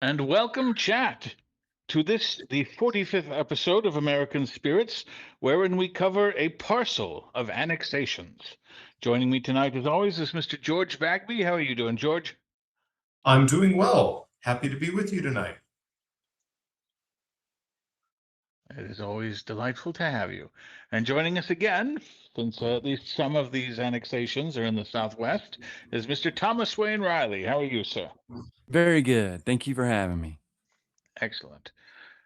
And welcome, chat, to this, the 45th episode of American Spirits, wherein we cover a parcel of annexations. Joining me tonight, as always, is Mr. George Bagby. How are you doing, George? I'm doing well. Happy to be with you tonight. It is always delightful to have you. And joining us again, since at least some of these annexations are in the Southwest, is Mr. Thomas Wayne Riley. How are you, sir? Very good. Thank you for having me. Excellent.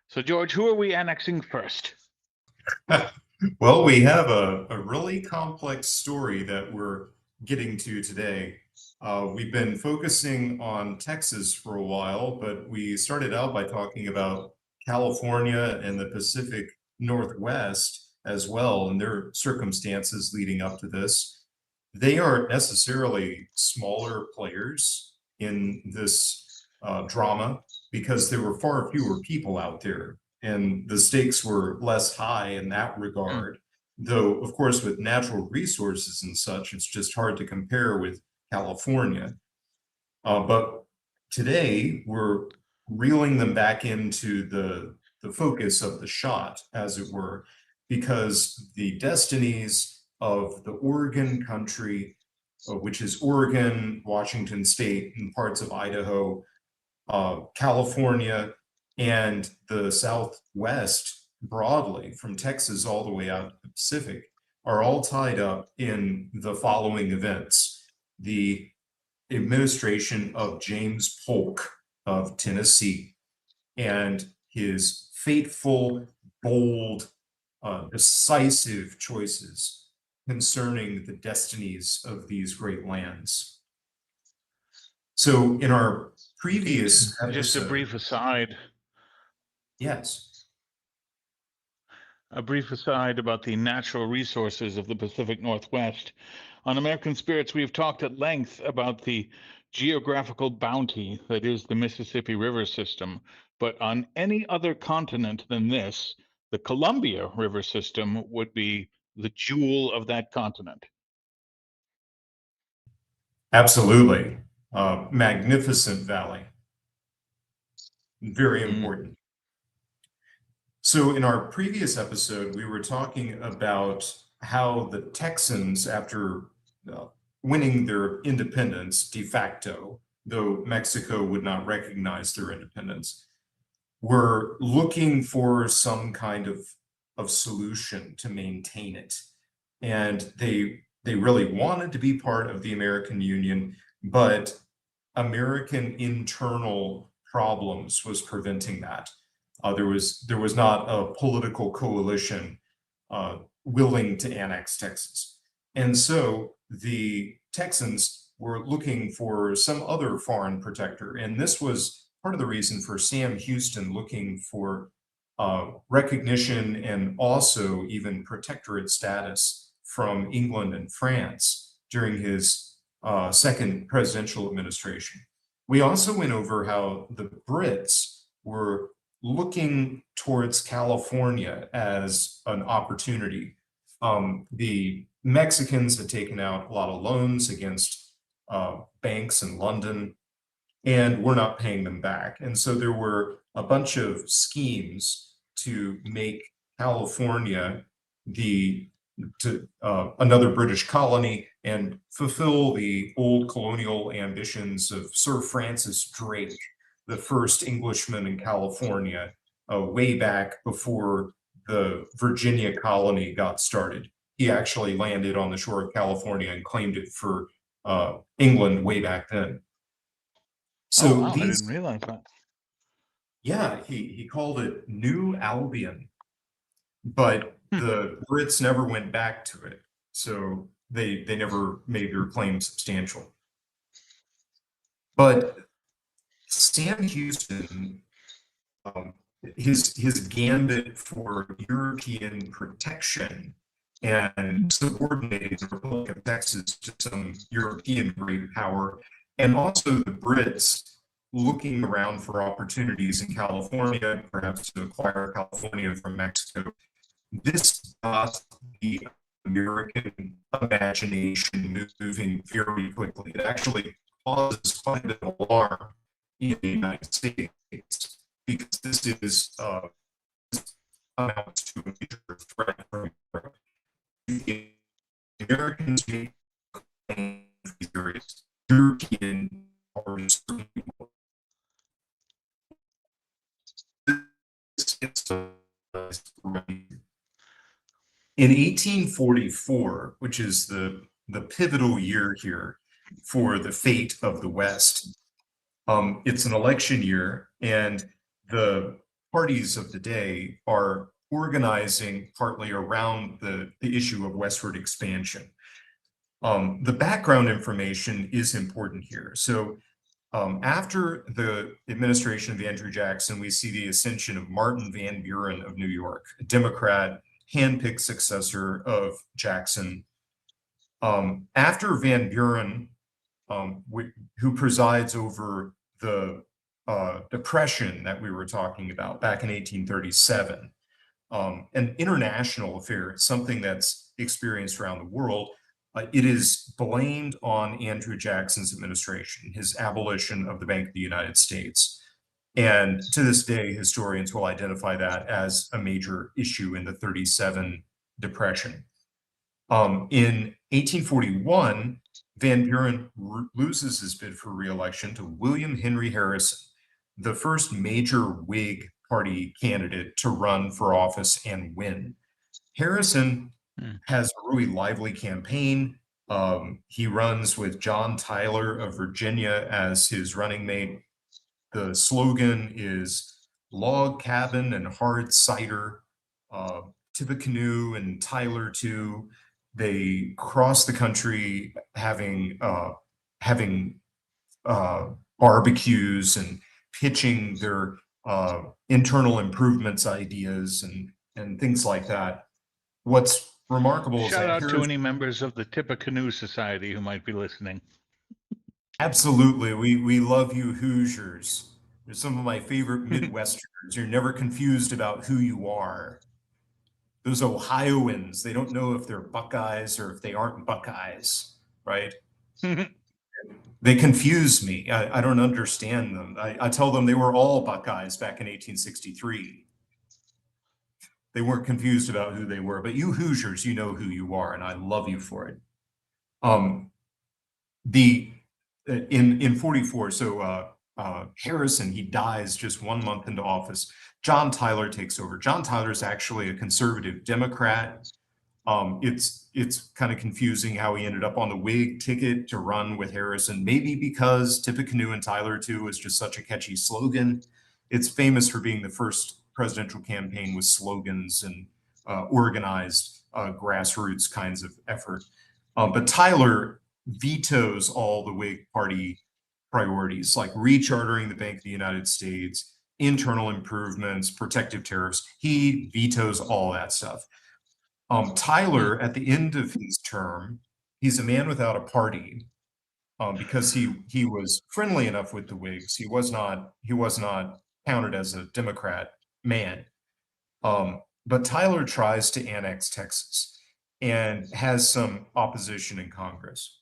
So, George, who are we annexing first? Well, we have a really complex story that we're getting to today. We've been focusing on Texas for a while, but we started out by talking about California and the Pacific Northwest as well, and their circumstances leading up to this. They aren't necessarily smaller players in this drama because there were far fewer people out there and the stakes were less high in that regard. Though, of course, with natural resources and such, it's just hard to compare with California. But today, we're reeling them back into the focus of the shot, as it were, because the destinies of the Oregon country, which is Oregon, Washington State, and parts of Idaho, California, and the Southwest broadly, from Texas all the way out to the Pacific, are all tied up in the following events. The administration of James Polk of Tennessee and his fateful, bold, decisive choices concerning the destinies of these great lands. So in our previous episode, just a brief aside. Yes. A brief aside about the natural resources of the Pacific Northwest. On American Spirits, we have talked at length about the geographical bounty that is the Mississippi River system. But on any other continent than this, the Columbia River system would be the jewel of that continent. Absolutely. Magnificent valley. Very important. So in our previous episode, we were talking about how the Texans, after winning their independence de facto, though Mexico would not recognize their independence, were looking for some kind of solution to maintain it. And they really wanted to be part of the American Union, but American internal problems was preventing that. There was not a political coalition willing to annex Texas. And so the Texans were looking for some other foreign protector. And this was part of the reason for Sam Houston looking for recognition and also even protectorate status from England and France during his second presidential administration. We also went over how the Brits were looking towards California as an opportunity. The Mexicans had taken out a lot of loans against banks in London and were not paying them back. And so there were a bunch of schemes to make California another British colony and fulfill the old colonial ambitions of Sir Francis Drake, the first Englishman in California, way back before the Virginia colony got started. He actually landed on the shore of California and claimed it for England way back then. So I didn't realize that. Yeah, he called it New Albion, but the Brits never went back to it. So they never made their claim substantial. But Sam Houston, his gambit for European protection and subordinating the Republic of Texas to some European great power, and also the Brits looking around for opportunities in California, perhaps to acquire California from Mexico. This got the American imagination moving very quickly. It actually causes quite an alarm in the United States. States, because this is amounts to a major threat from Europe. The Americans make various European parties. In 1844, which is the pivotal year here for the fate of the West, it's an election year, and the parties of the day are organizing partly around the issue of westward expansion. The background information is important here. So after the administration of Andrew Jackson, we see the ascension of Martin Van Buren of New York, a Democrat, handpicked successor of Jackson. After Van Buren, who presides over the depression that we were talking about back in 1837, an international affair, something that's experienced around the world. It is blamed on Andrew Jackson's administration, his abolition of the Bank of the United States. And to this day, historians will identify that as a major issue in the 37 depression. In 1841, Van Buren loses his bid for re-election to William Henry Harrison, the first major Whig Party candidate to run for office and win. Harrison has a really lively campaign. He runs with John Tyler of Virginia as his running mate. The slogan is log cabin and hard cider. Tippecanoe and Tyler too. They cross the country having barbecues and pitching their internal improvements ideas and things like that. What's remarkable is Shout that out to any members of the Tippecanoe Society who might be listening. absolutely, we love you Hoosiers. You're some of my favorite Midwesterners. You're never confused about who you are. Those Ohioans, they don't know if they're Buckeyes or if they aren't Buckeyes, right? They confuse me. I don't understand them. I tell them they were all Buckeyes back in 1863. They weren't confused about who they were, but you Hoosiers, you know who you are, and I love you for it. In 44, so Harrison, he dies just 1 month into office. John Tyler takes over. John Tyler is actually a conservative Democrat. It's kind of confusing how he ended up on the Whig ticket to run with Harrison, maybe because Tippecanoe and Tyler too is just such a catchy slogan. It's famous for being the first presidential campaign with slogans and organized grassroots kinds of effort. But Tyler vetoes all the Whig Party priorities like rechartering the Bank of the United States, internal improvements, protective tariffs. He vetoes all that stuff. Tyler, at the end of his term, he's a man without a party because he was friendly enough with the Whigs. He was not counted as a Democrat man. But Tyler tries to annex Texas and has some opposition in Congress.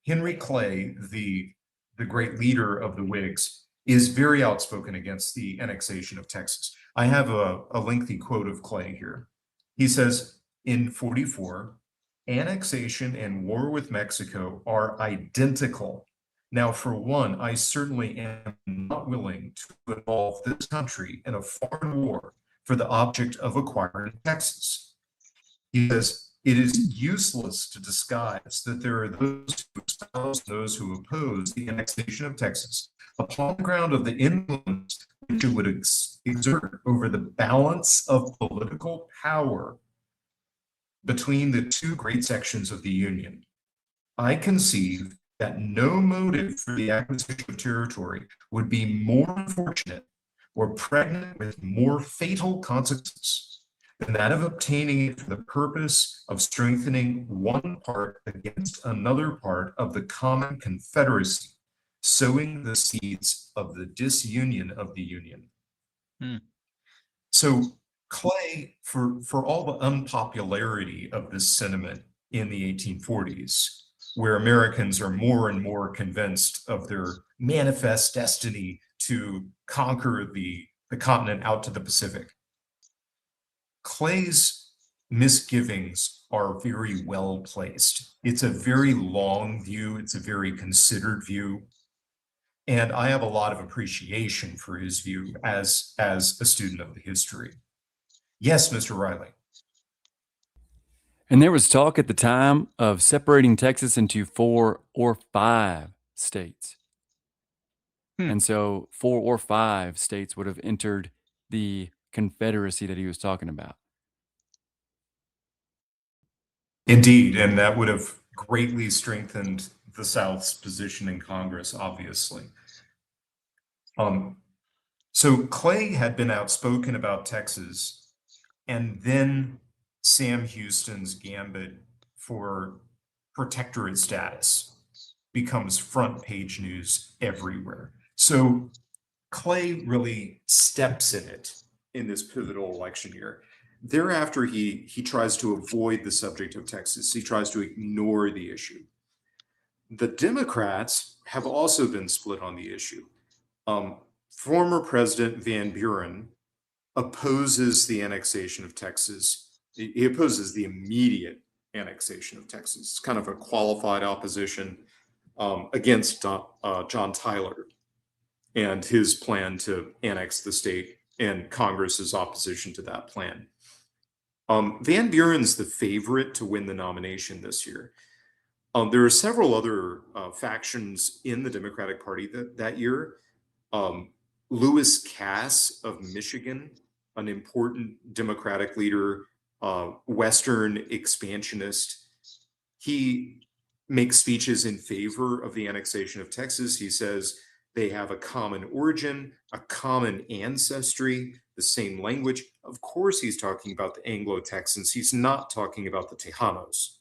Henry Clay, the great leader of the Whigs, is very outspoken against the annexation of Texas. I have a lengthy quote of Clay here. He says, in 44, annexation and war with Mexico are identical. Now, for one, I certainly am not willing to involve this country in a foreign war for the object of acquiring Texas. He says, it is useless to disguise that there are those who espouse, those who oppose the annexation of Texas upon the ground of the influence which it would exert over the balance of political power between the two great sections of the Union. I conceive that no motive for the acquisition of territory would be more unfortunate or pregnant with more fatal consequences than that of obtaining it for the purpose of strengthening one part against another part of the common confederacy, sowing the seeds of the disunion of the Union. So Clay, for all the unpopularity of this sentiment in the 1840s, where Americans are more and more convinced of their manifest destiny to conquer the continent out to the Pacific. Clay's misgivings are very well placed. It's a very long view. It's a very considered view. And I have a lot of appreciation for his view as a student of the history. Yes, Mr. Riley. And there was talk at the time of separating Texas into 4 or 5 states. And so 4 or 5 states would have entered the Confederacy that he was talking about. Indeed, and that would have greatly strengthened the South's position in Congress, obviously. So Clay had been outspoken about Texas, and then Sam Houston's gambit for protectorate status becomes front page news everywhere. So Clay really steps in it in this pivotal election year. Thereafter, he tries to avoid the subject of Texas. He tries to ignore the issue. The Democrats have also been split on the issue. Former President Van Buren opposes the annexation of Texas. He opposes the immediate annexation of Texas. It's kind of a qualified opposition against John Tyler and his plan to annex the state and Congress's opposition to that plan. Van Buren's the favorite to win the nomination this year. There are several other factions in the Democratic Party that year. Lewis Cass of Michigan, an important Democratic leader, Western expansionist. He makes speeches in favor of the annexation of Texas. He says they have a common origin, a common ancestry, the same language. Of course, he's talking about the Anglo-Texans. He's not talking about the Tejanos.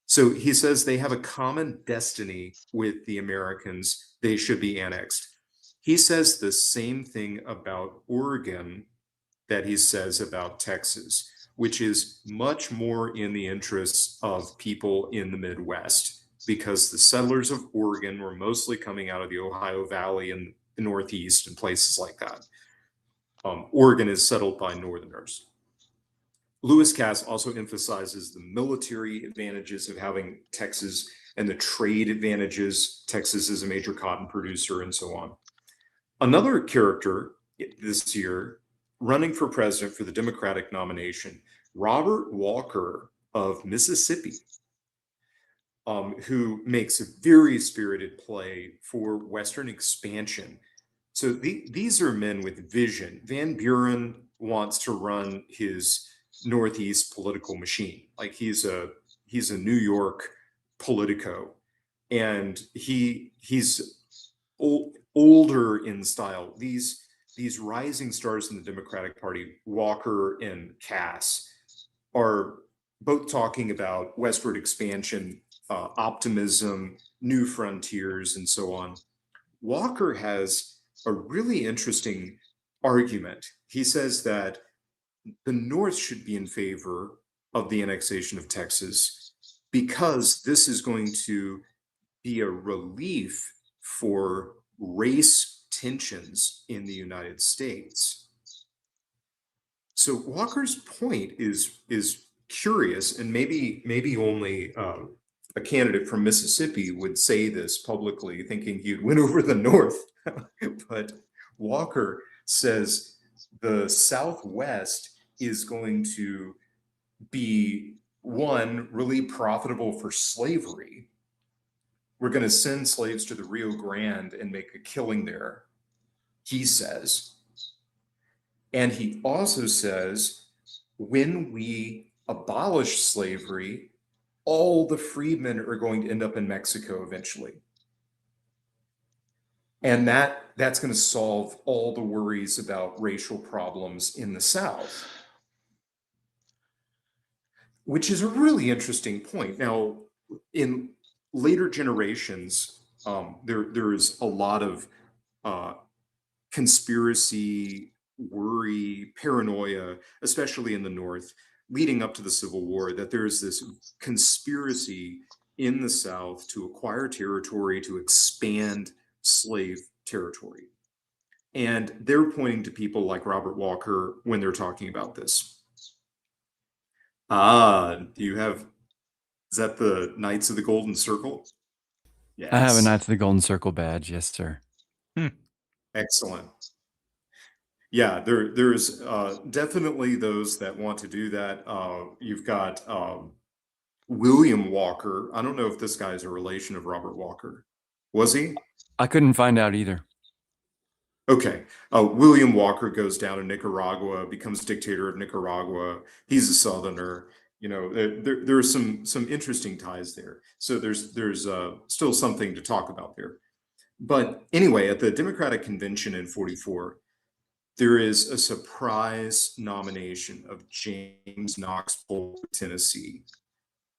So he says they have a common destiny with the Americans. They should be annexed. He says the same thing about Oregon that he says about Texas, which is much more in the interests of people in the Midwest, because the settlers of Oregon were mostly coming out of the Ohio Valley and the Northeast and places like that. Oregon is settled by Northerners. Lewis Cass also emphasizes the military advantages of having Texas and the trade advantages. Texas is a major cotton producer and so on. Another character this year running for president for the Democratic nomination, Robert Walker of Mississippi, who makes a very spirited play for Western expansion. So these are men with vision. Van Buren wants to run his Northeast political machine. Like he's a New York politico, and he's older in style. These rising stars in the Democratic Party, Walker and Cass, are both talking about westward expansion, optimism, new frontiers, and so on. Walker has a really interesting argument. He says that the North should be in favor of the annexation of Texas because this is going to be a relief for race tensions in the United States. So Walker's point is curious, and maybe only a candidate from Mississippi would say this publicly, thinking he'd win over the North. But Walker says the Southwest is going to be, one, really profitable for slavery. We're going to send slaves to the Rio Grande and make a killing there, he says. And he also says, when we abolish slavery, all the freedmen are going to end up in Mexico eventually. And that's going to solve all the worries about racial problems in the South, which is a really interesting point. Now, in later generations, there is a lot of conspiracy, worry, paranoia, especially in the North, leading up to the Civil War, that there's this conspiracy in the South to acquire territory, to expand slave territory. And they're pointing to people like Robert Walker when they're talking about this. Is that the Knights of the Golden Circle? Yes. I have a Knights of the Golden Circle badge. Yes, sir. Excellent. Yeah, there's definitely those that want to do that. You've got William Walker. I don't know if this guy is a relation of Robert Walker. Was he? I couldn't find out either. Okay. William Walker goes down to Nicaragua, becomes dictator of Nicaragua. He's a Southerner. You know, there are some interesting ties there. So there's still something to talk about there. But anyway, at the Democratic Convention in 44, there is a surprise nomination of James Knox Polk of Tennessee.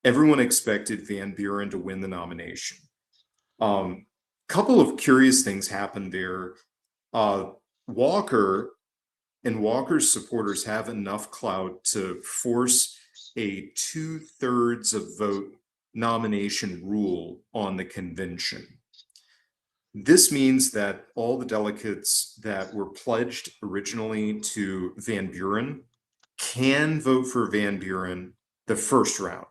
Everyone expected Van Buren to win the nomination. Couple of curious things happened there. Walker and Walker's supporters have enough clout to force a 2/3 of vote nomination rule on the convention. This means that all the delegates that were pledged originally to Van Buren can vote for Van Buren the first round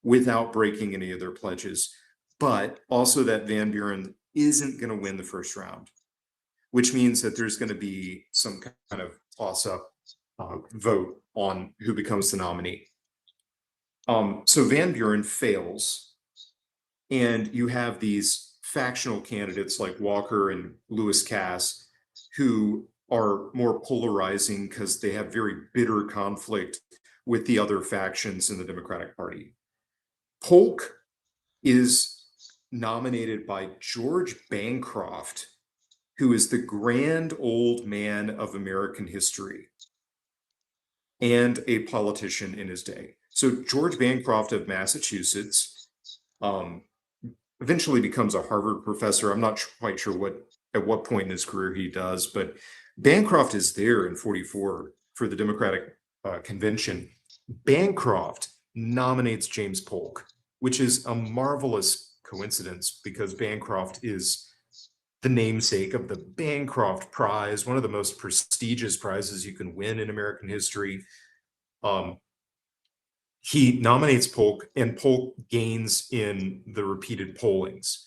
without breaking any of their pledges, but also that Van Buren isn't going to win the first round, which means that there's going to be some kind of toss-up vote on who becomes the nominee. So Van Buren fails, and you have these factional candidates like Walker and Lewis Cass, who are more polarizing because they have very bitter conflict with the other factions in the Democratic Party. Polk is nominated by George Bancroft, who is the grand old man of American history and a politician in his day. So George Bancroft of Massachusetts eventually becomes a Harvard professor. I'm not quite sure at what point in his career he does, but Bancroft is there in 44 for the Democratic Convention. Bancroft nominates James Polk, which is a marvelous coincidence because Bancroft is the namesake of the Bancroft Prize, one of the most prestigious prizes you can win in American history. He nominates Polk, and Polk gains in the repeated pollings.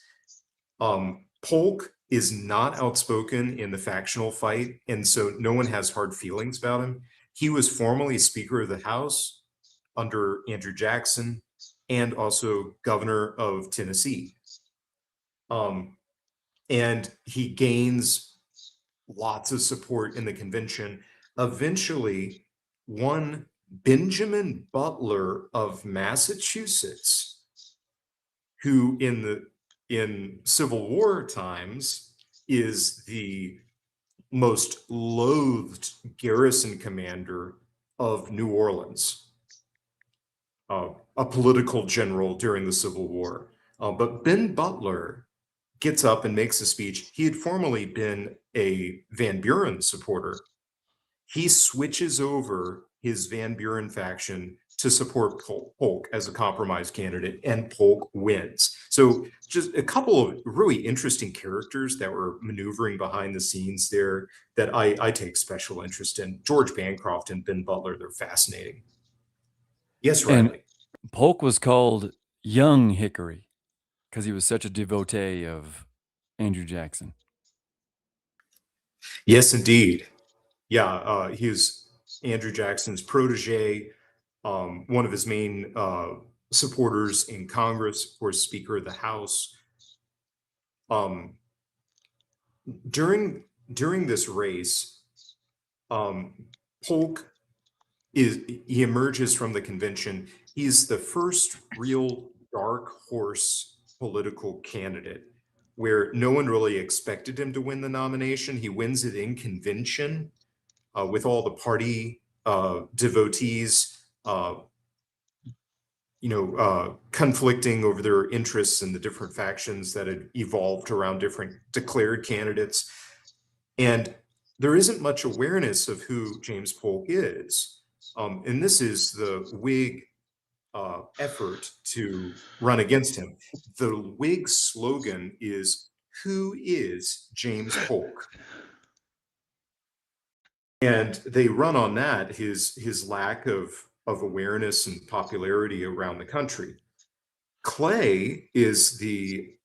Polk is not outspoken in the factional fight, and so no one has hard feelings about him. He was formerly Speaker of the House under Andrew Jackson and also governor of Tennessee. And he gains lots of support in the convention. Eventually, one Benjamin Butler of Massachusetts, who in Civil War times is the most loathed garrison commander of New Orleans, a political general during the Civil War. But Ben Butler gets up and makes a speech. He had formerly been a Van Buren supporter. He switches over his Van Buren faction to support Polk as a compromise candidate, and Polk wins. So just a couple of really interesting characters that were maneuvering behind the scenes there that I take special interest in. George Bancroft and Ben Butler, they're fascinating. Yes, Riley. And Polk was called Young Hickory because he was such a devotee of Andrew Jackson. Yes, indeed. Yeah, he was Andrew Jackson's protege, one of his main supporters in Congress, of course, Speaker of the House. During this race, Polk he emerges from the convention. He's the first real dark horse political candidate where no one really expected him to win the nomination. He wins it in convention with all the party devotees, conflicting over their interests in the different factions that had evolved around different declared candidates. And there isn't much awareness of who James Polk is. And this is the Whig effort to run against him. The Whig slogan is, "Who is James Polk?" And they run on that, his lack of awareness and popularity around the country. Clay is the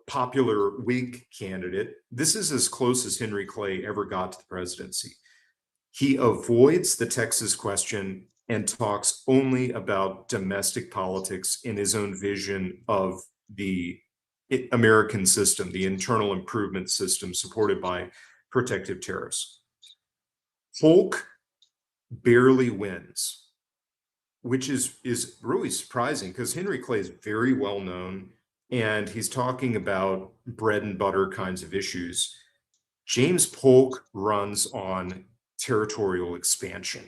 popular Whig candidate. This is as close as Henry Clay ever got to the presidency. He avoids the Texas question and talks only about domestic politics in his own vision of the American system, the internal improvement system supported by protective tariffs. Polk barely wins, which is really surprising because Henry Clay is very well known and he's talking about bread and butter kinds of issues. James Polk runs on territorial expansion.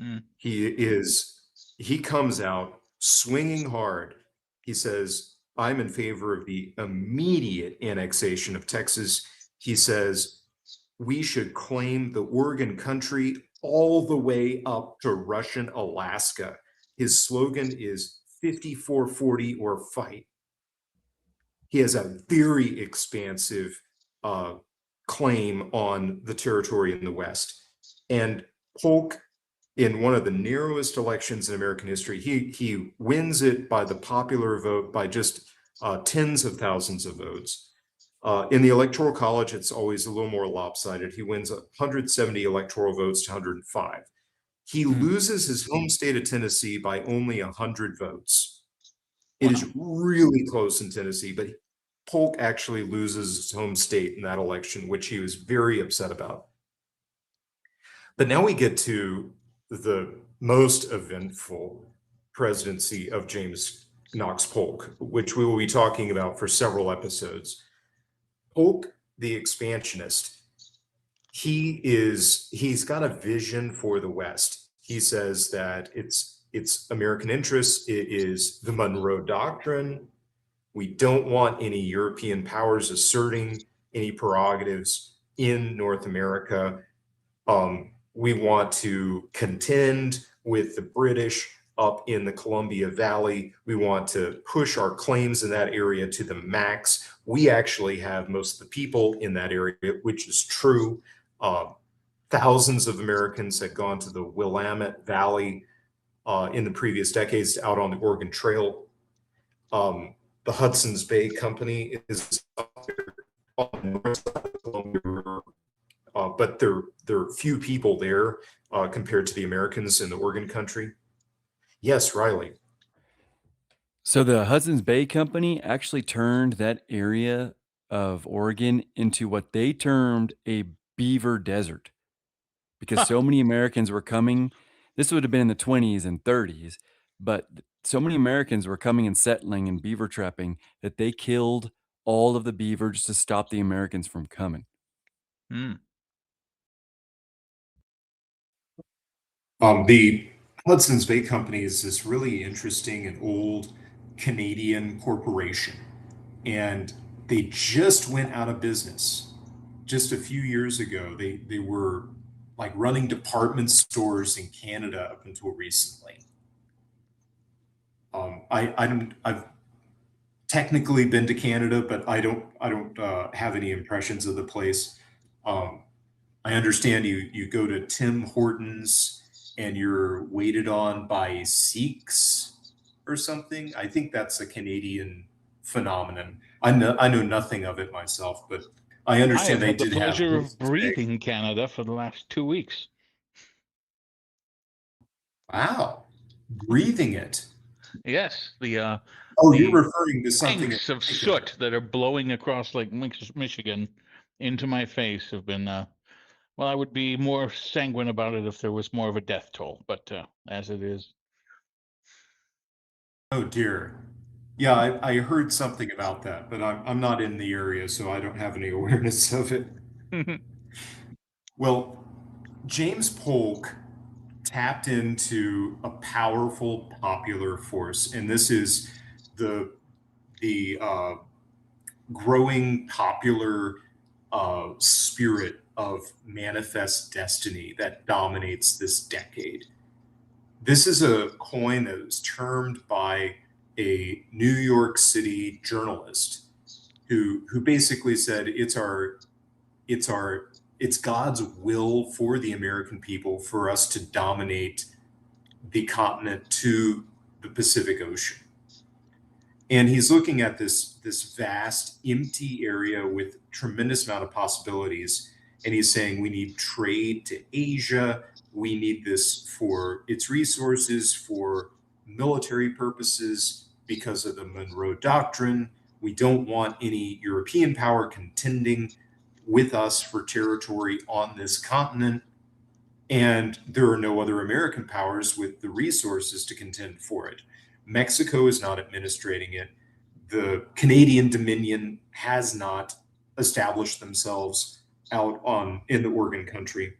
Mm. He comes out swinging hard. He says, "I'm in favor of the immediate annexation of Texas." He says, "We should claim the Oregon country all the way up to Russian Alaska." His slogan is 5440 or fight. He has a very expansive claim on the territory in the West. And Polk, in one of the narrowest elections in American history, he wins it by the popular vote by just tens of thousands of votes. In the Electoral College, it's always a little more lopsided. He wins 170 electoral votes to 105. He loses his home state of Tennessee by only 100 votes. It is really close in Tennessee, but Polk actually loses his home state in that election, which he was very upset about. But now we get to the most eventful presidency of James Knox Polk, which we will be talking about for several episodes. Polk, the expansionist, he's got a vision for the West. He says that it's American interests. It is the Monroe Doctrine. We don't want any European powers asserting any prerogatives in North America. We want to contend with the British up in the Columbia Valley. We want to push our claims in that area to the max. We actually have most of the people in that area, which is true. Thousands of Americans had gone to the Willamette Valley in the previous decades out on the Oregon Trail. The Hudson's Bay Company is up there on the north side of the Columbia River, but there are few people there compared to the Americans in the Oregon country. Yes, Riley. So the Hudson's Bay Company actually turned that area of Oregon into what they termed a beaver desert because so many Americans were coming. This would have been in the 20s and 30s, but so many Americans were coming and settling and beaver trapping that they killed all of the beaver just to stop the Americans from coming. The Hudson's Bay Company is this really interesting and old Canadian corporation, and they just went out of business just a few years ago. They were like running department stores in Canada up until recently. I've technically been to Canada, but I don't have any impressions of the place. I understand you go to Tim Hortons and you're waited on by Sikhs or something. I think that's a Canadian phenomenon. I know nothing of it myself, but I understand I have they had the did have. pleasure of breathing Canada for the last 2 weeks. Wow, breathing it. Yes, the You're referring to something banks of soot that are blowing across Lake Michigan into my face have been, well, I would be more sanguine about it if there was more of a death toll, but as it is. Oh dear. Yeah, I heard something about that, but I'm not in the area, so I don't have any awareness of it. Well, James Polk tapped into a powerful popular force, and this is the growing popular spirit of manifest destiny that dominates this decade. This is a coin that was termed by a New York City journalist who basically said it's God's will for the American people for us to dominate the continent to the Pacific Ocean. And he's looking at this vast, empty area with tremendous amount of possibilities. And he's saying we need trade to Asia. We need this for its resources, for military purposes, because of the Monroe Doctrine. We don't want any European power contending with us for territory on this continent. And there are no other American powers with the resources to contend for it. Mexico is not administrating it. The Canadian Dominion has not established themselves out in the Oregon country.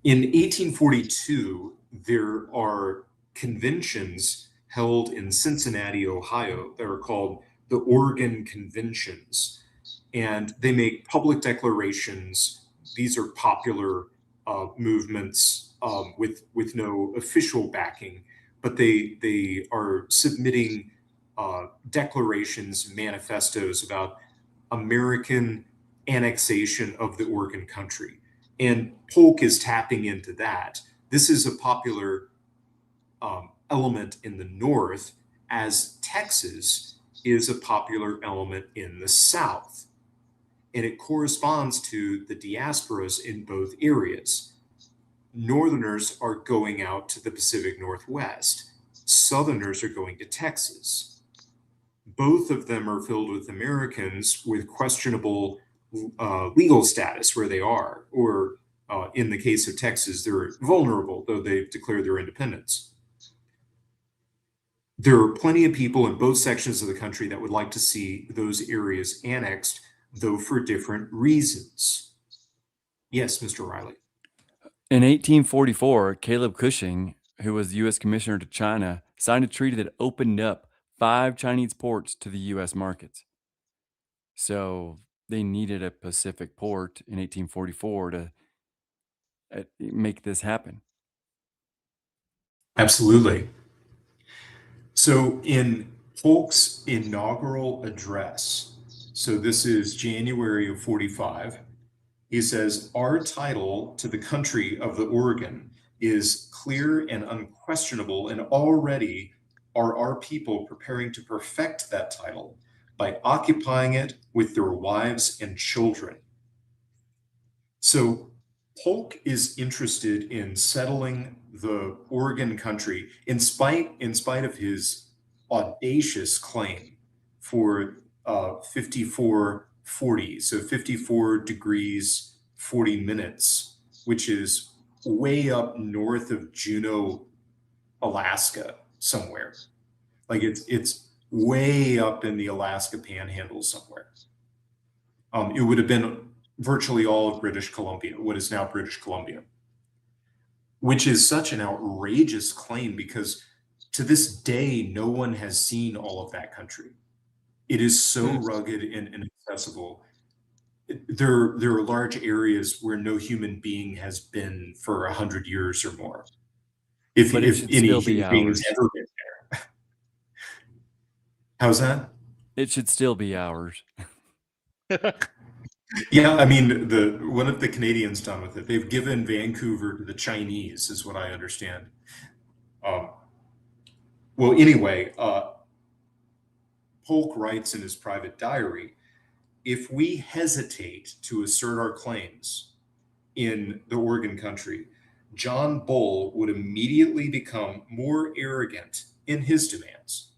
In 1842, there are conventions held in Cincinnati, Ohio, that are called the Oregon Conventions. And they make public declarations. These are popular movements with no official backing, but they are submitting declarations, manifestos about American annexation of the Oregon country. And Polk is tapping into that. This is a popular element in the North, as Texas is a popular element in the South. And it corresponds to the diasporas in both areas. Northerners are going out to the Pacific Northwest. Southerners are going to Texas. Both of them are filled with Americans with questionable legal status where they are, or in the case of Texas, they're vulnerable, though they've declared their independence. There are plenty of people in both sections of the country that would like to see those areas annexed, though for different reasons. Yes, Mr. Riley. In 1844, Caleb Cushing, who was U.S. Commissioner to China, signed a treaty that opened up 5 Chinese ports to the U.S. markets. So they needed a Pacific port in 1844 to make this happen. Absolutely. So in Polk's inaugural address, so this is January of 45, he says, "Our title to the country of the Oregon is clear and unquestionable, and already are our people preparing to perfect that title by occupying it with their wives and children." So Polk is interested in settling the Oregon country in spite of his audacious claim for 5440, so 54 degrees 40 minutes, which is way up north of Juneau, Alaska, somewhere. Like it's way up in the Alaska Panhandle somewhere. It would have been virtually all of British Columbia, what is now British Columbia, which is such an outrageous claim because to this day, no one has seen all of that country. It is so rugged and inaccessible. There are large areas where no human being has been for 100 years or more. If any human being has ever been there. How's that? It should still be ours. Yeah, I mean, what have the Canadians done with it? They've given Vancouver to the Chinese, is what I understand. Well, anyway, Polk writes in his private diary, "If we hesitate to assert our claims in the Oregon country, John Bull would immediately become more arrogant in his demands."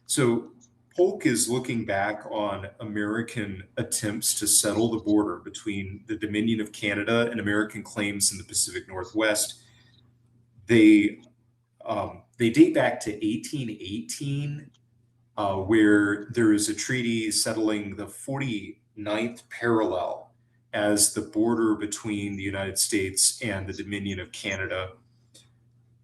So Polk is looking back on American attempts to settle the border between the Dominion of Canada and American claims in the Pacific Northwest. They date back to 1818, where there is a treaty settling the 49th parallel as the border between the United States and the Dominion of Canada.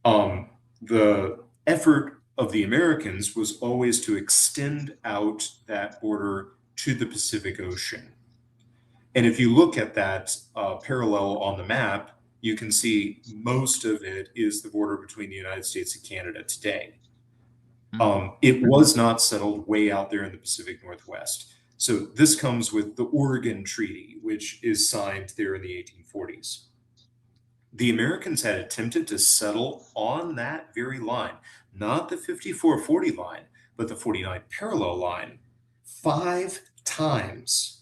The effort of the Americans was always to extend out that border to the Pacific Ocean. And if you look at that parallel on the map, you can see most of it is the border between the United States and Canada today. It was not settled way out there in the Pacific Northwest. So this comes with the Oregon Treaty, which is signed there in the 1840s. The Americans had attempted to settle on that very line, not the 5440 line, but the 49 parallel line, 5 times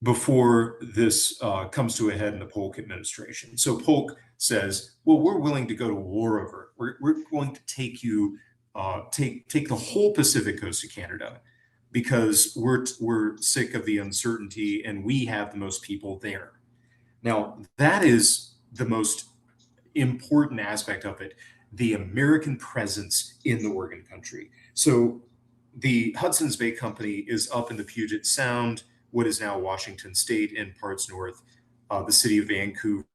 before this comes to a head in the Polk administration. So Polk says, well, we're willing to go to war over it. We're going to take you, take the whole Pacific coast of Canada because we're sick of the uncertainty and we have the most people there. Now, that is the most important aspect of it, the American presence in the Oregon country. So the Hudson's Bay Company is up in the Puget Sound, what is now Washington State and parts north, the city of Vancouver,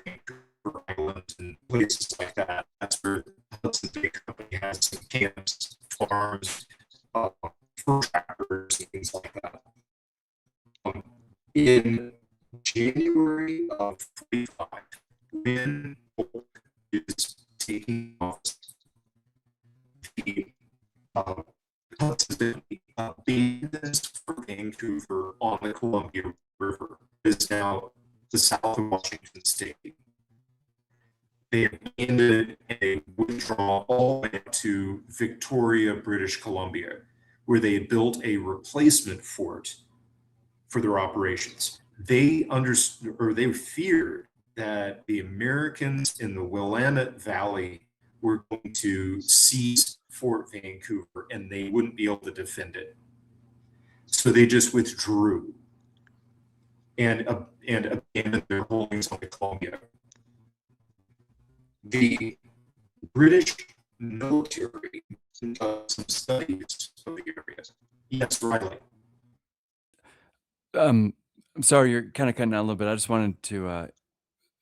Vancouver Island, and places like that. That's where the Hudson's Bay Company has some camps, farms, fur trappers, things like that. In January of 45, when Polk is taking office, the Hudson's Bay abandons Fort Vancouver on the Columbia River. It is now the south of Washington State. They abandoned and withdraw all the way up to Victoria, British Columbia, where they had built a replacement fort for their operations. They understood, or they feared, that the Americans in the Willamette Valley were going to seize Fort Vancouver and they wouldn't be able to defend it. So they just withdrew and abandoned their holdings on the Columbia. The British military does some studies of the area. Yes, Riley. I'm sorry, you're kind of cutting out a little bit. I just wanted to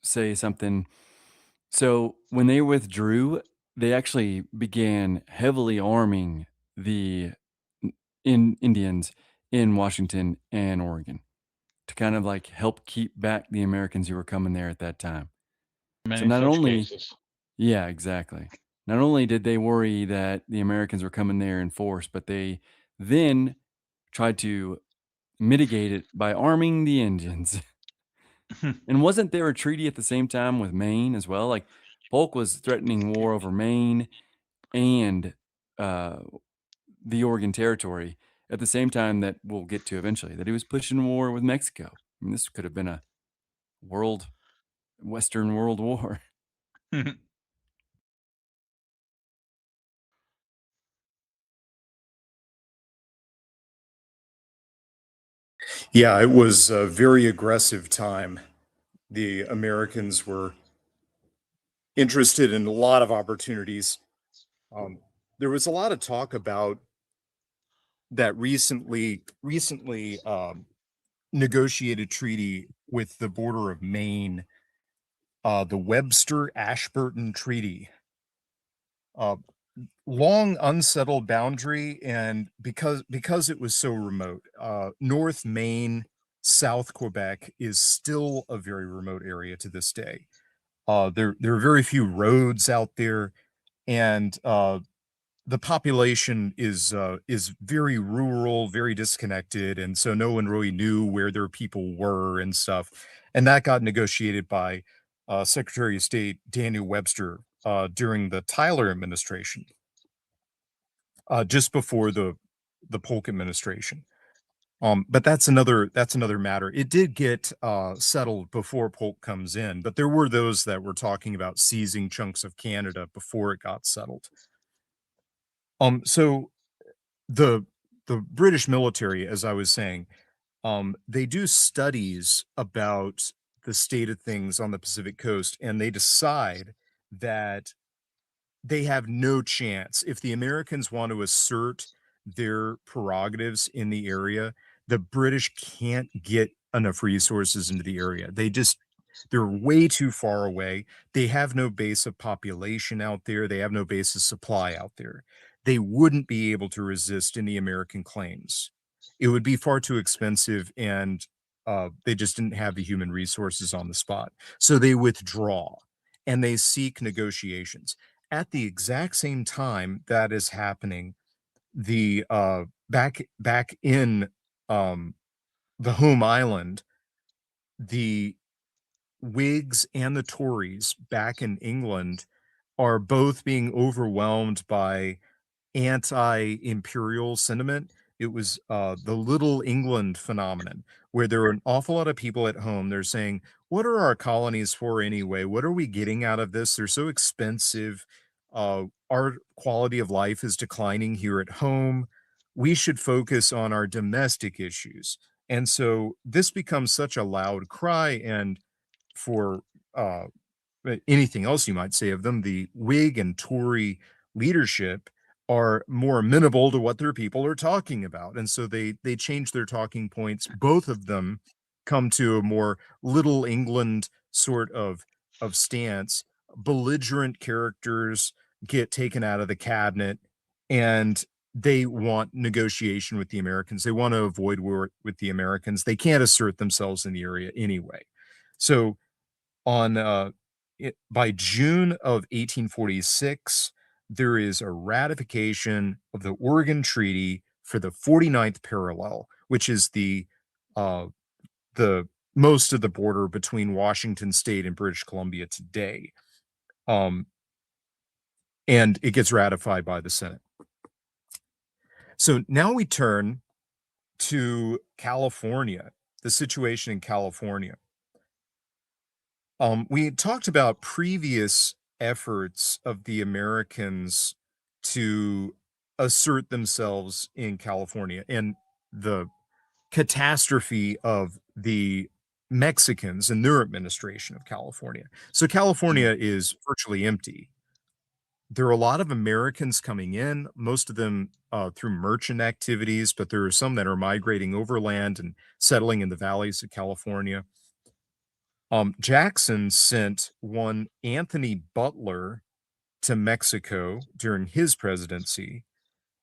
say something. So when they withdrew, they actually began heavily arming the Indians in Washington and Oregon to kind of like help keep back the Americans who were coming there at that time. Many not such only- cases. Yeah, exactly. Not only did they worry that the Americans were coming there in force, but they then tried to mitigate it by arming the Indians. And wasn't there a treaty at the same time with Maine as well? Like Polk was threatening war over Maine and the Oregon Territory at the same time that we'll get to eventually, that he was pushing war with Mexico. I mean, this could have been a Western World War. Yeah, it was a very aggressive time. The Americans were interested in a lot of opportunities. There was a lot of talk about that recently negotiated treaty with the border of Maine, the Webster-Ashburton Treaty. Long unsettled boundary, and because it was so remote, North Maine, South Quebec is still a very remote area to this day. There are very few roads out there, and the population is very rural, very disconnected, and so no one really knew where their people were and stuff. And that got negotiated by Secretary of State Daniel Webster during the Tyler administration, just before the Polk administration. But that's another matter. It did get settled before Polk comes in, but there were those that were talking about seizing chunks of Canada before it got settled. So the British military, as I was saying, they do studies about the state of things on the Pacific coast, and they decide that they have no chance. If the Americans want to assert their prerogatives in the area, the British can't get enough resources into the area. They're way too far away. They have no base of population out there. They have no base of supply out there. They wouldn't be able to resist any American claims. It would be far too expensive, and they just didn't have the human resources on the spot. So they withdraw and they seek negotiations. At the exact same time that is happening, the back in the home island, the Whigs and the Tories back in England are both being overwhelmed by anti-imperial sentiment. It was the Little England phenomenon, where there were an awful lot of people at home. They're saying, what are our colonies for anyway? What are we getting out of this? They're so expensive. Our quality of life is declining here at home. We should focus on our domestic issues. And so this becomes such a loud cry. And for anything else you might say of them, the Whig and Tory leadership are more amenable to what their people are talking about. And so they change their talking points. Both of them come to a more Little England sort of stance. Belligerent characters get taken out of the cabinet, and they want negotiation with the Americans. They want to avoid war with the Americans. They can't assert themselves in the area anyway. So on by June of 1846, there is a ratification of the Oregon Treaty for the 49th parallel, which is the most of the border between Washington State and British Columbia today. And it gets ratified by the Senate. So now we turn to California, the situation in California. We talked about previous efforts of the Americans to assert themselves in California and the catastrophe of the Mexicans and their administration of California. So California is virtually empty. There are a lot of Americans coming in, most of them through merchant activities, but there are some that are migrating overland and settling in the valleys of California. Jackson sent one Anthony Butler to Mexico during his presidency.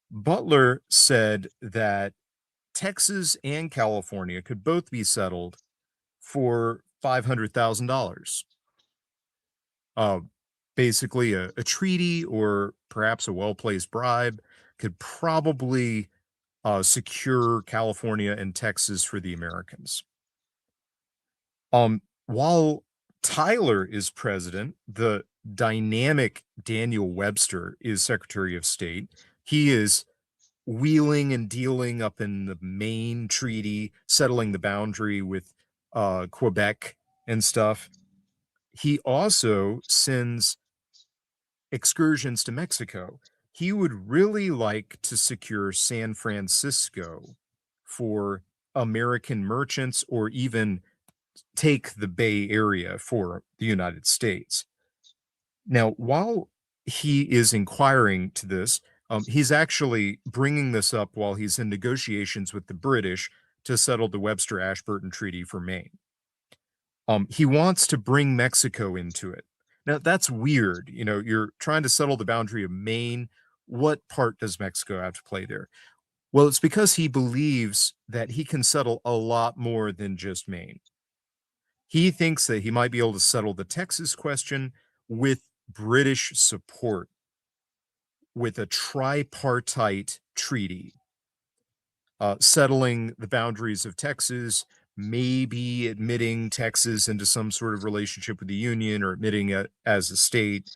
Butler said that Texas and California could both be settled for $500,000. Basically, a treaty or perhaps a well-placed bribe could probably secure California and Texas for the Americans. While Tyler is president, the dynamic Daniel Webster is Secretary of State. He is wheeling and dealing up in the Maine Treaty, settling the boundary with Quebec and stuff. He also sends excursions to Mexico. He would really like to secure San Francisco for American merchants, or even take the Bay Area for the United States. Now, while he is inquiring to this, he's actually bringing this up while he's in negotiations with the British to settle the Webster-Ashburton Treaty for Maine. He wants to bring Mexico into it. Now, that's weird. You know, you're trying to settle the boundary of Maine. What part does Mexico have to play there? Well, it's because he believes that he can settle a lot more than just Maine. He thinks that he might be able to settle the Texas question with British support, with a tripartite treaty, settling the boundaries of Texas, maybe admitting Texas into some sort of relationship with the Union, or admitting it as a state,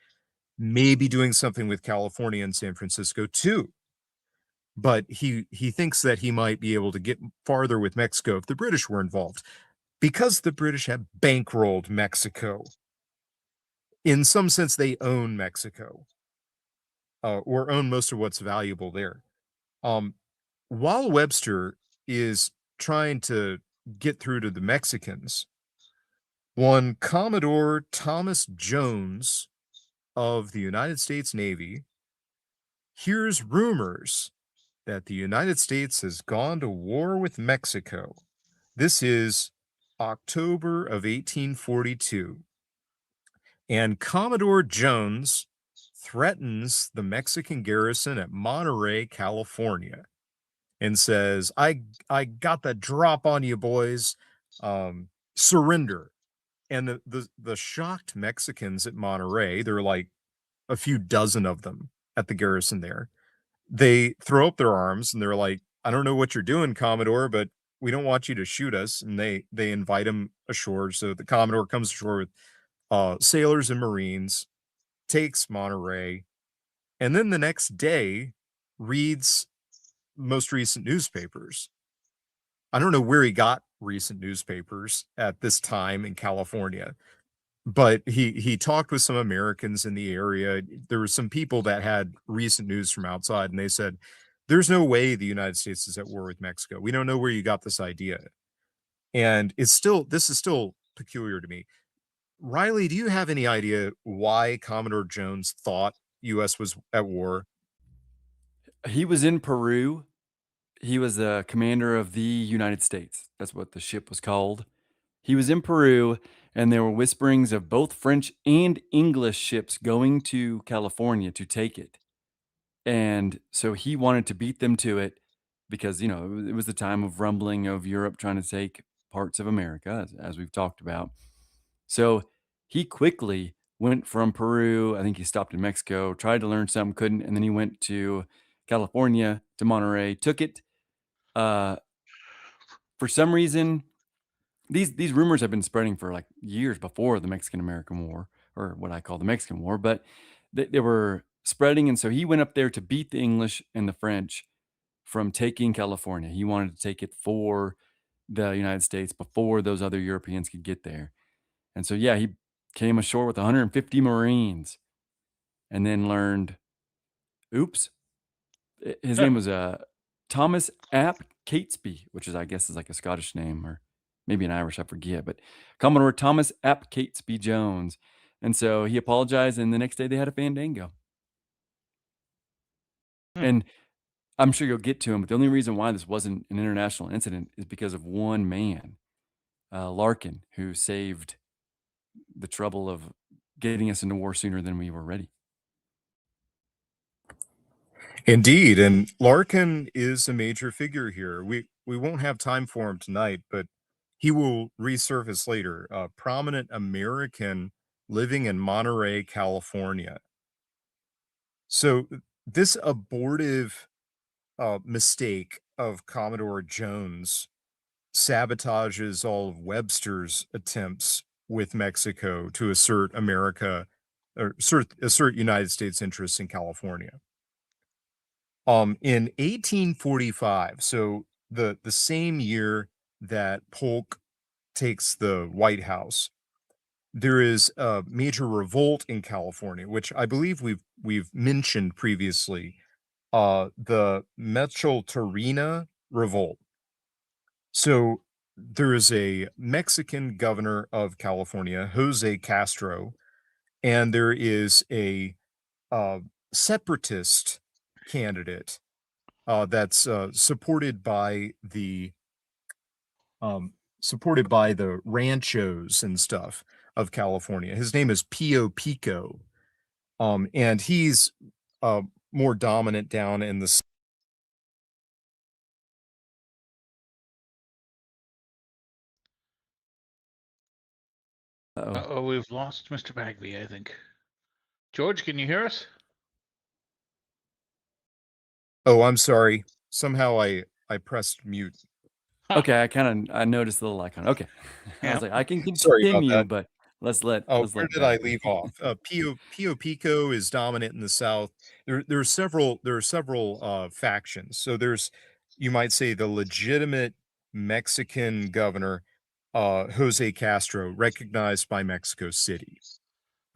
maybe doing something with California and San Francisco too. But he thinks that he might be able to get farther with Mexico if the British were involved, because the British have bankrolled Mexico. In some sense, they own Mexico, or own most of what's valuable there. While Webster is trying to get through to the Mexicans, one Commodore Thomas Jones of the United States Navy hears rumors that the United States has gone to war with Mexico. This is October of 1842. And Commodore Jones threatens the Mexican garrison at Monterey, California, and says, I got the drop on you, boys. surrender. And the shocked Mexicans at Monterey, there are like a few dozen of them at the garrison there. They throw up their arms and they're like, I don't know what you're doing, Commodore, but we don't want you to shoot us. And they invite him ashore. So the Commodore comes ashore with sailors and Marines, takes Monterey, and then the next day reads most recent newspapers. I don't know where he got recent newspapers at this time in California, but he talked with some Americans in the area. There were some people that had recent news from outside, and they said, there's no way the United States is at war with Mexico. We don't know where you got this idea. And this is still peculiar to me. Riley, do you have any idea why Commodore Jones thought U.S. was at war? He was in Peru. He was the commander of the United States. That's what the ship was called. He was in Peru, and there were whisperings of both French and English ships going to California to take it. And so he wanted to beat them to it because, it was the time of rumbling of Europe trying to take parts of America, as we've talked about. So he quickly went from Peru. I think he stopped in Mexico, tried to learn something, couldn't. And then he went to California, to Monterey, took it. For some reason, these rumors have been spreading for like years before the Mexican-American War, or what I call the Mexican War, but they were spreading. And so he went up there to beat the English and the French from taking California. He wanted to take it for the United States before those other Europeans could get there. And so, yeah, he came ashore with 150 Marines and then learned, oops, his name was Thomas Ap Catesby, which I guess is like a Scottish name or maybe an Irish, I forget, but Commodore Thomas Ap Catesby Jones. And so he apologized, and the next day they had a fandango. And I'm sure you'll get to him, but the only reason why this wasn't an international incident is because of one man, Larkin, who saved the trouble of getting us into war sooner than we were ready. Indeed, and Larkin is a major figure here. We won't have time for him tonight, but he will resurface later. A prominent American living in Monterey, California. So this abortive mistake of Commodore Jones sabotages all of Webster's attempts with Mexico to assert America or assert United States interests in California. In 1845, so the same year that Polk takes the White House, there is a major revolt in California, which I believe we've mentioned previously, the Micheltorena Revolt. So there is a Mexican governor of California, Jose Castro, and there is a separatist candidate that's supported by the ranchos and stuff of California. His name is Pio Pico, and he's more dominant down in the Uh-oh, we've lost Mr. Bagby, I think. George, can you hear us? Oh, I'm sorry. Somehow I pressed mute. Okay, I noticed the little icon. Okay. I was like, I can Sorry about continue, that. but let's let Where did I leave off? Pio Pico is dominant in the South. There are several factions. So there's, you might say, the legitimate Mexican governor, Jose Castro, recognized by Mexico City.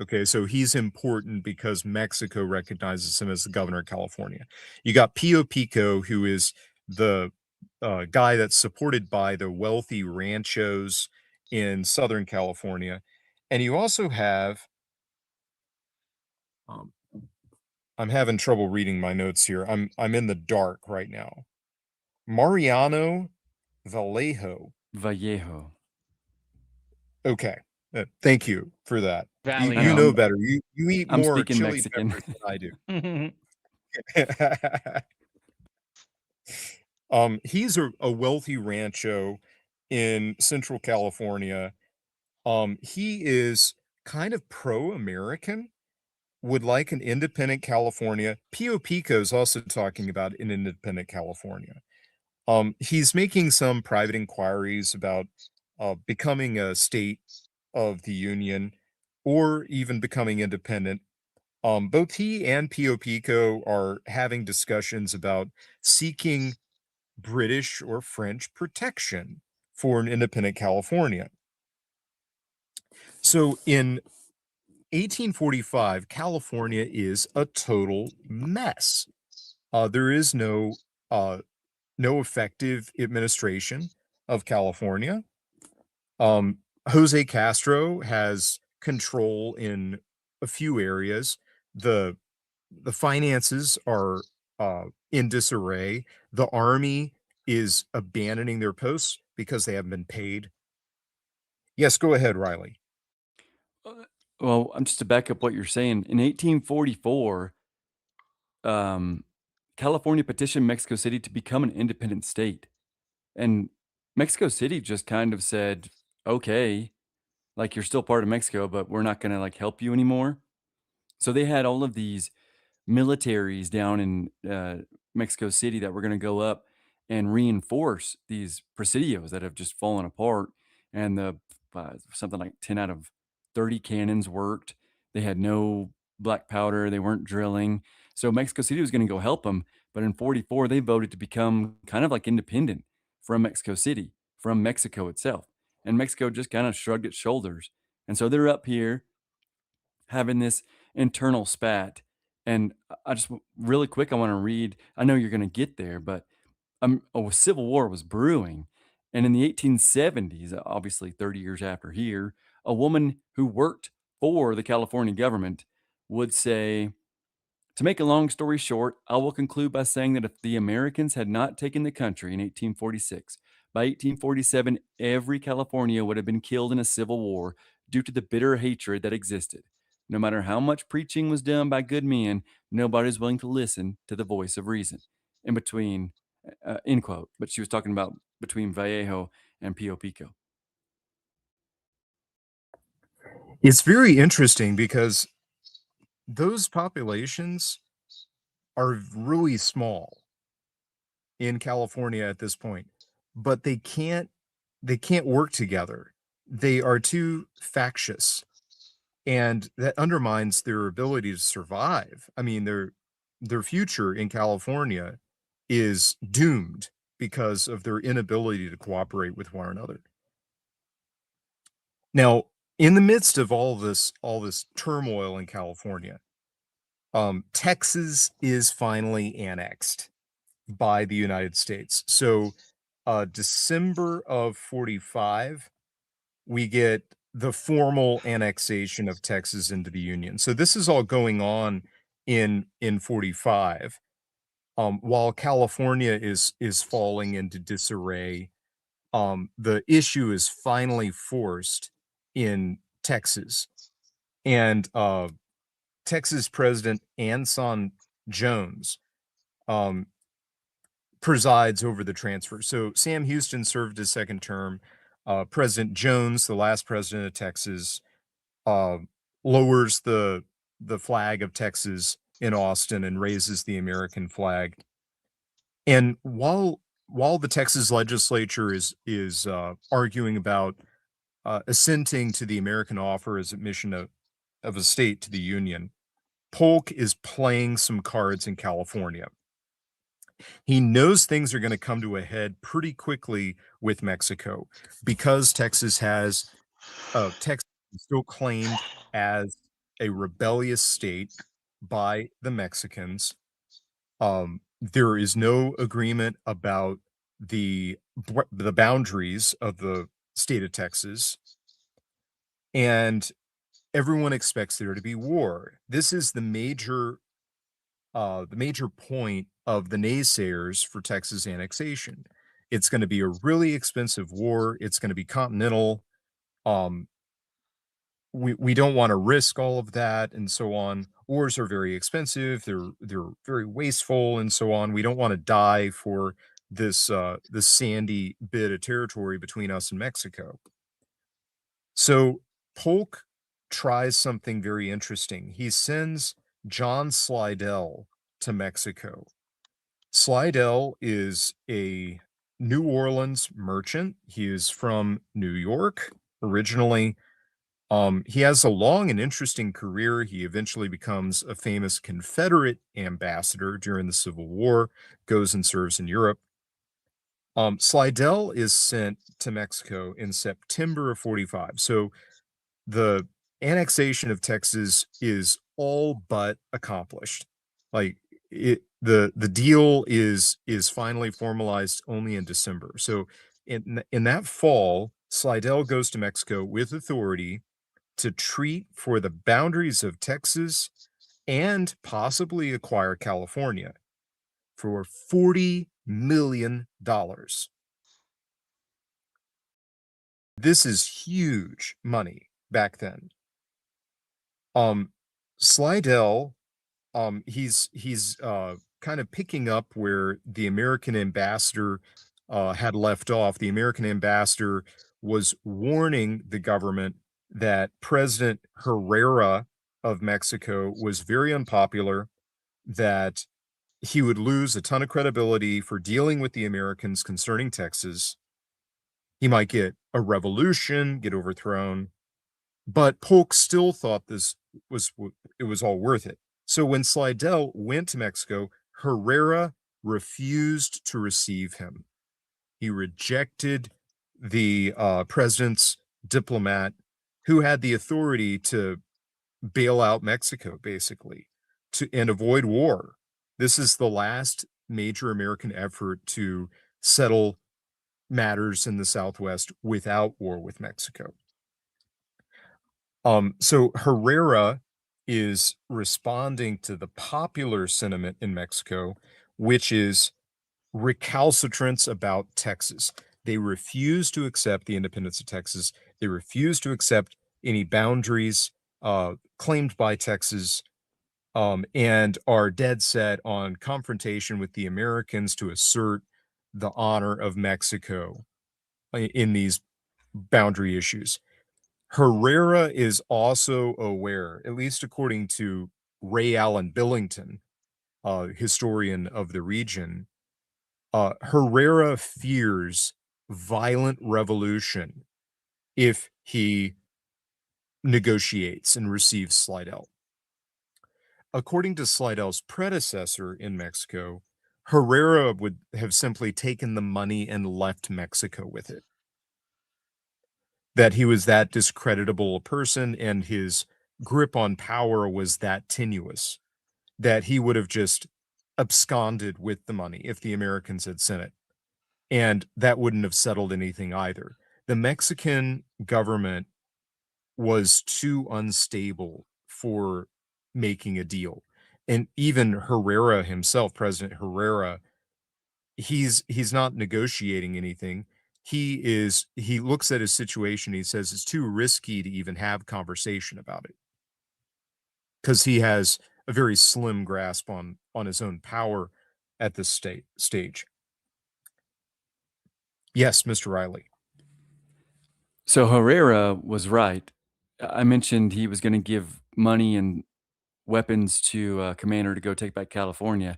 Okay, so he's important because Mexico recognizes him as the governor of California. You got Pio Pico, who is the guy that's supported by the wealthy ranchos in Southern California. And you also have, I'm having trouble reading my notes here. I'm in the dark right now. Mariano Vallejo. Okay. Thank you for that. You know better. You eat I'm more speaking chili Mexican. peppers than I do. He's a wealthy rancho in Central California. He is kind of pro-American, would like an independent California. Pio Pico is also talking about an independent California. He's making some private inquiries about becoming a state of the Union or even becoming independent. Both he and Pio Pico are having discussions about seeking British or French protection for an independent California. So in 1845, California is a total mess. There is no effective administration of California. Jose Castro has control in a few areas. The finances are in disarray. The army is abandoning their posts because they haven't been paid. Yes, go ahead, Riley. Well, I'm just to back up what you're saying. In 1844, California petitioned Mexico City to become an independent state. And Mexico City just kind of said, okay, like you're still part of Mexico, but we're not going to like help you anymore. So they had all of these militaries down in Mexico City that were going to go up and reinforce these presidios that have just fallen apart. And the something like 10 out of 30 cannons worked. They had no black powder. They weren't drilling. So Mexico City was going to go help them. But in 44, they voted to become kind of like independent from Mexico City, from Mexico itself. And Mexico just kind of shrugged its shoulders. And so they're up here having this internal spat. And I just really quick, I want to read. I know you're going to get there, but a civil war was brewing. And in the 1870s, obviously 30 years after here, a woman who worked for the California government would say, to make a long story short, I will conclude by saying that if the Americans had not taken the country in 1846, by 1847, every California would have been killed in a civil war due to the bitter hatred that existed. No matter how much preaching was done by good men, nobody is willing to listen to the voice of reason. In between, end quote. But she was talking about between Vallejo and Pio Pico. It's very interesting because those populations are really small in California at this point, but they can't work together. They are too factious, and that undermines their ability to survive. I mean, their future in California is doomed because of their inability to cooperate with one another. Now, in the midst of all this turmoil in California, Texas is finally annexed by the United States. So, December of 45, we get the formal annexation of Texas into the Union. So this is all going on in 45, while California is falling into disarray. The issue is finally forced in Texas, and Texas President Anson Jones presides over the transfer. So Sam Houston served his second term. President Jones, the last president of Texas, lowers the flag of Texas in Austin and raises the American flag. And while the Texas legislature is arguing about assenting to the American offer as admission of a state to the Union, Polk is playing some cards in California. He knows things are going to come to a head pretty quickly with Mexico because Texas is still claimed as a rebellious state by the Mexicans. There is no agreement about the boundaries of the state of Texas, and everyone expects there to be war. This is the major point of the naysayers for Texas annexation. It's going to be a really expensive war. It's going to be continental. We don't want to risk all of that and so on. Wars are very expensive. They're very wasteful and so on. We don't want to die for this sandy bit of territory between us and Mexico. So Polk tries something very interesting. He sends John Slidell to Mexico. Slidell is a New Orleans merchant. He is from New York originally. He has a long and interesting career. He eventually becomes a famous Confederate ambassador during the Civil War, goes and serves in Europe. Slidell is sent to Mexico in September of 45. So the annexation of Texas is all but accomplished. Like the deal is finally formalized only in December. So in that fall, Slidell goes to Mexico with authority to treat for the boundaries of Texas and possibly acquire California for $40 million. This is huge money back then. Slidell, he's kind of picking up where the American ambassador had left off. The American ambassador was warning the government that President Herrera of Mexico was very unpopular, that he would lose a ton of credibility for dealing with the Americans concerning Texas. He might get a revolution, get overthrown, but Polk still thought this was all worth it. So when Slidell went to Mexico, Herrera refused to receive him. He rejected the president's diplomat who had the authority to bail out Mexico, basically, and avoid war. This is the last major American effort to settle matters in the Southwest without war with Mexico. So Herrera is responding to the popular sentiment in Mexico, which is recalcitrance about Texas. They refuse to accept the independence of Texas. They refuse to accept any boundaries claimed by Texas, and are dead set on confrontation with the Americans to assert the honor of Mexico in these boundary issues. Herrera is also aware, at least according to Ray Allen Billington, historian of the region, Herrera fears violent revolution if he negotiates and receives Slidell. According to Slidell's predecessor in Mexico, Herrera would have simply taken the money and left Mexico with it. That he was that discreditable a person and his grip on power was that tenuous, that he would have just absconded with the money if the Americans had sent it. And that wouldn't have settled anything either. The Mexican government was too unstable for making a deal. And even Herrera himself, President Herrera, he's not negotiating anything. He looks at his situation, he says it's too risky to even have conversation about it, because he has a very slim grasp on his own power at this stage. Yes, Mr. Riley. So Herrera was right. I mentioned he was going to give money and weapons to a commander to go take back California.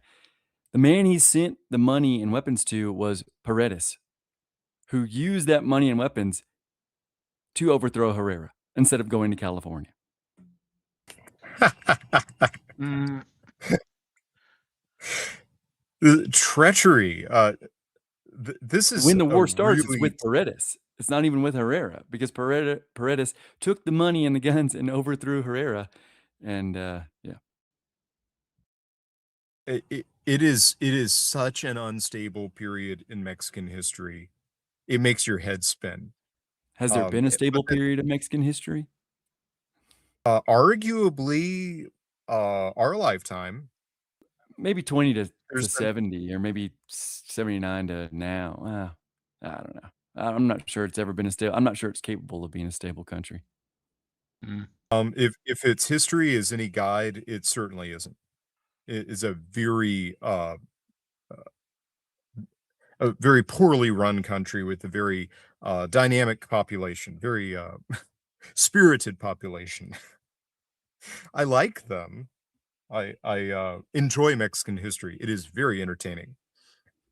The man he sent the money and weapons to was Paredes, who used that money and weapons to overthrow Herrera instead of going to California. Treachery. This is when the war starts, really... it's with Paredes. It's not even with Herrera, because Paredes took the money and the guns and overthrew Herrera. And yeah. It is such an unstable period in Mexican history. It makes your head spin. Has there been a stable period of Mexican history? Arguably, our lifetime. Maybe 20 to 70, or maybe 79 to now. I don't know. I'm not sure it's ever been a stable. I'm not sure it's capable of being a stable country. If its history is any guide, it certainly isn't. It is a very a very poorly run country with a very dynamic population, very spirited population. I like them. I enjoy Mexican history. It is very entertaining.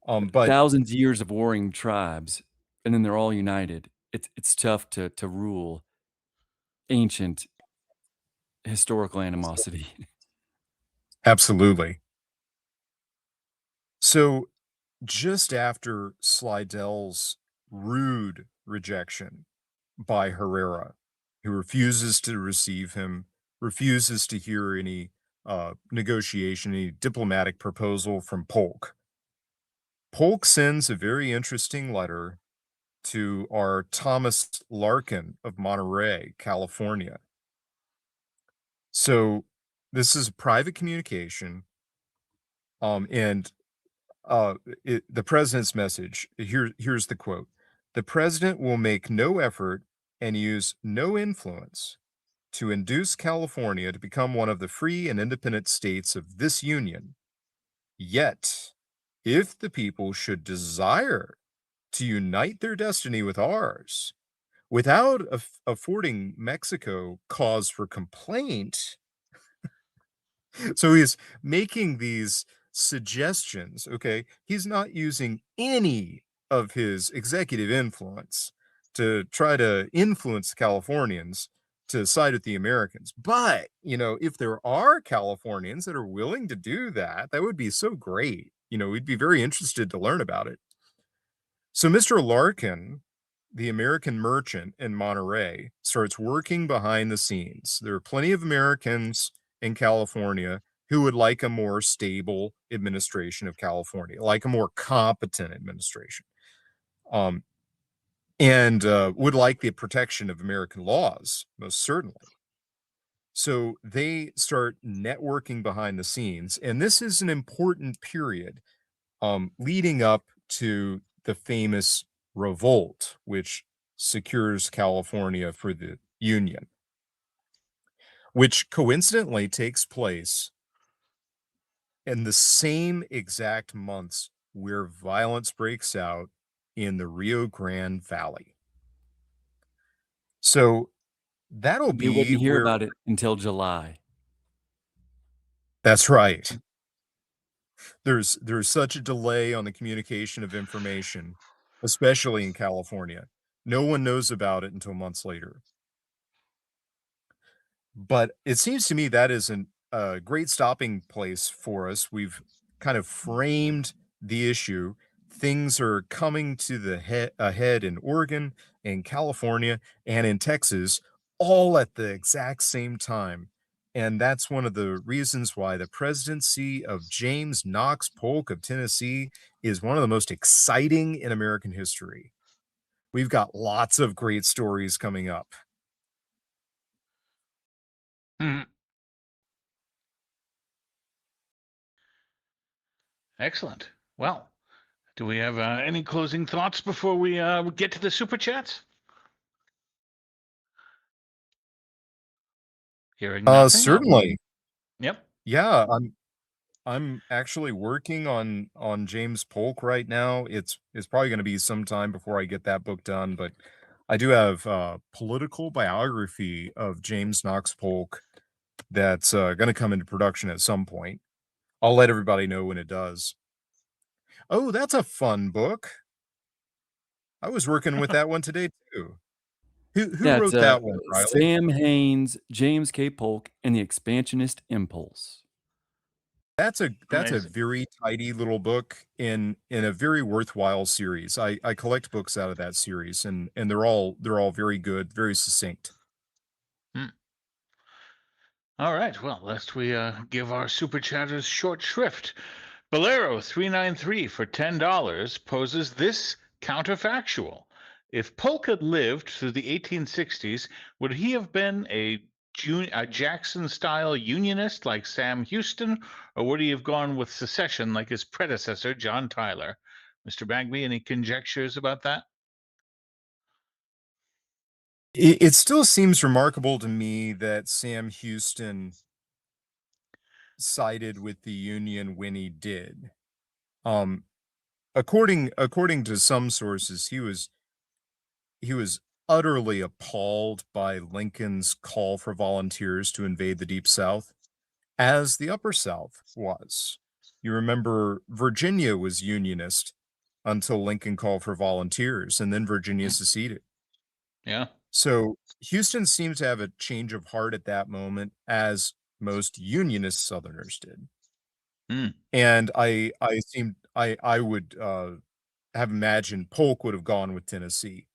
But thousands of years of warring tribes, and then they're all united. It's tough to rule ancient historical animosity. absolutely. So just after Slidell's rude rejection by Herrera, who refuses to receive him, refuses to hear any negotiation, any diplomatic proposal from Polk. Polk sends a very interesting letter to our Thomas Larkin of Monterey, California. So this is a private communication, and the president's message, here's the quote. The president will make no effort and use no influence to induce California to become one of the free and independent states of this union. Yet, if the people should desire to unite their destiny with ours, without affording Mexico cause for complaint, so he's making these suggestions, okay? He's not using any of his executive influence to try to influence the Californians to side with the Americans. But, if there are Californians that are willing to do that, that would be so great. We'd be very interested to learn about it. So Mr. Larkin, the American merchant in Monterey, starts working behind the scenes. There are plenty of Americans in California who would like a more stable administration of California, like a more competent administration, and would like the protection of American laws, most certainly. So they start networking behind the scenes, and this is an important period leading up to the famous revolt, which secures California for the Union, which coincidentally takes place in the same exact months where violence breaks out in the Rio Grande Valley. So that'll You be wouldn't hear where. about it until July. That's right. There's such a delay on the communication of information, especially in California. No one knows about it until months later. But it seems to me that is a great stopping place for us. We've kind of framed the issue. Things are coming to the ahead in Oregon, in California, and in Texas, all at the exact same time. And that's one of the reasons why the presidency of James Knox Polk of Tennessee is one of the most exciting in American history. We've got lots of great stories coming up. Excellent. Well, do we have any closing thoughts before we get to the super chats? Hearing nothing. Certainly. Yep. Yeah, I'm actually working on James Polk right now. It's probably going to be some time before I get that book done, but I do have a political biography of James Knox Polk that's going to come into production at some point. I'll let everybody know when it does. Oh, that's a fun book. I was working with that one today too. Who wrote that one, Riley? Sam Haynes, James K. Polk, and the Expansionist Impulse. That's a Amazing. very tidy little book in a very worthwhile series. I collect books out of that series, and they're all very good, very succinct. All right. Well, lest we give our super chatters short shrift, Bolero 393 for $10 poses this counterfactual. If Polk had lived through the 1860s, would he have been a Jackson-style Unionist like Sam Houston, or would he have gone with secession like his predecessor, John Tyler? Mr. Bagby, any conjectures about that? It still seems remarkable to me that Sam Houston sided with the Union when he did. according to some sources, he was utterly appalled by Lincoln's call for volunteers to invade the Deep South, as the Upper South was. You remember Virginia was Unionist until Lincoln called for volunteers, and then Virginia seceded. Yeah. So Houston seemed to have a change of heart at that moment, as most Unionist Southerners did. And I would have imagined Polk would have gone with Tennessee.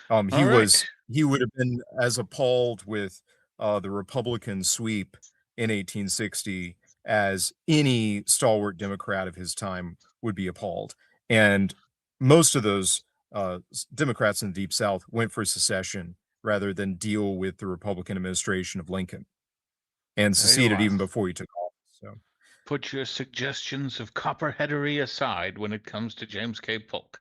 He would have been as appalled with the Republican sweep in 1860 as any stalwart Democrat of his time would be appalled. And most of those Democrats in the Deep South went for secession rather than deal with the Republican administration of Lincoln, and seceded even before he took office. So put your suggestions of copperheadery aside when it comes to James K. Polk.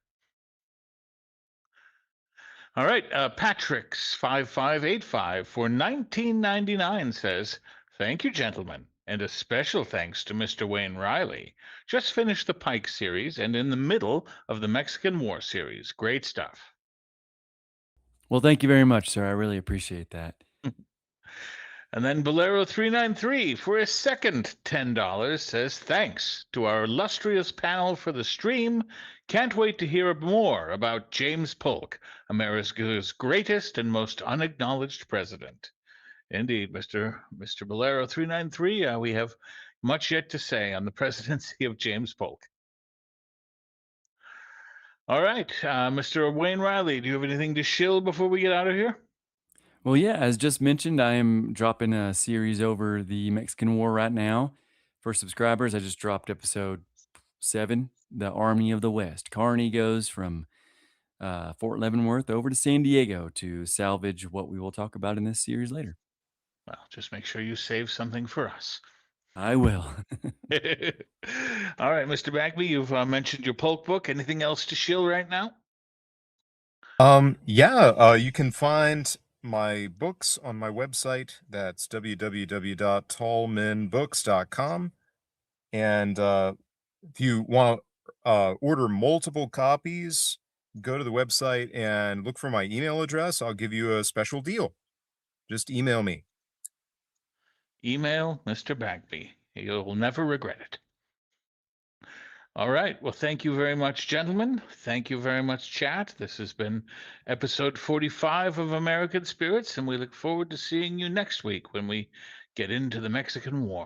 All right, Patrick's 5585 for $19.99 says, "Thank you, gentlemen, and a special thanks to Mr. Wayne Riley. Just finished the Pike series and in the middle of the Mexican War series. Great stuff." Well, thank you very much, sir. I really appreciate that. And then Bolero 393 for a second $10 says, "Thanks to our illustrious panel for the stream. Can't wait to hear more about James Polk, America's greatest and most unacknowledged president." Indeed, Mr. Bolero 393, we have much yet to say on the presidency of James Polk. All right, Mr. Wayne Riley, do you have anything to shill before we get out of here? Well, yeah, as just mentioned, I am dropping a series over the Mexican War right now. For subscribers, I just dropped episode 7, The Army of the West. Kearney goes from Fort Leavenworth over to San Diego to salvage what we will talk about in this series later. Well, just make sure you save something for us. I will. All right, Mr. Bagby, you've mentioned your Polk book. Anything else to shill right now? You can find my books on my website. That's www.tallmenbooks.com. And if you want to order multiple copies, go to the website and look for my email address. I'll give you a special deal. Just email me. Email Mr. Bagby. You'll never regret it. All right. Well, thank you very much, gentlemen. Thank you very much, chat. This has been episode 45 of American Spirits, and we look forward to seeing you next week when we get into the Mexican War.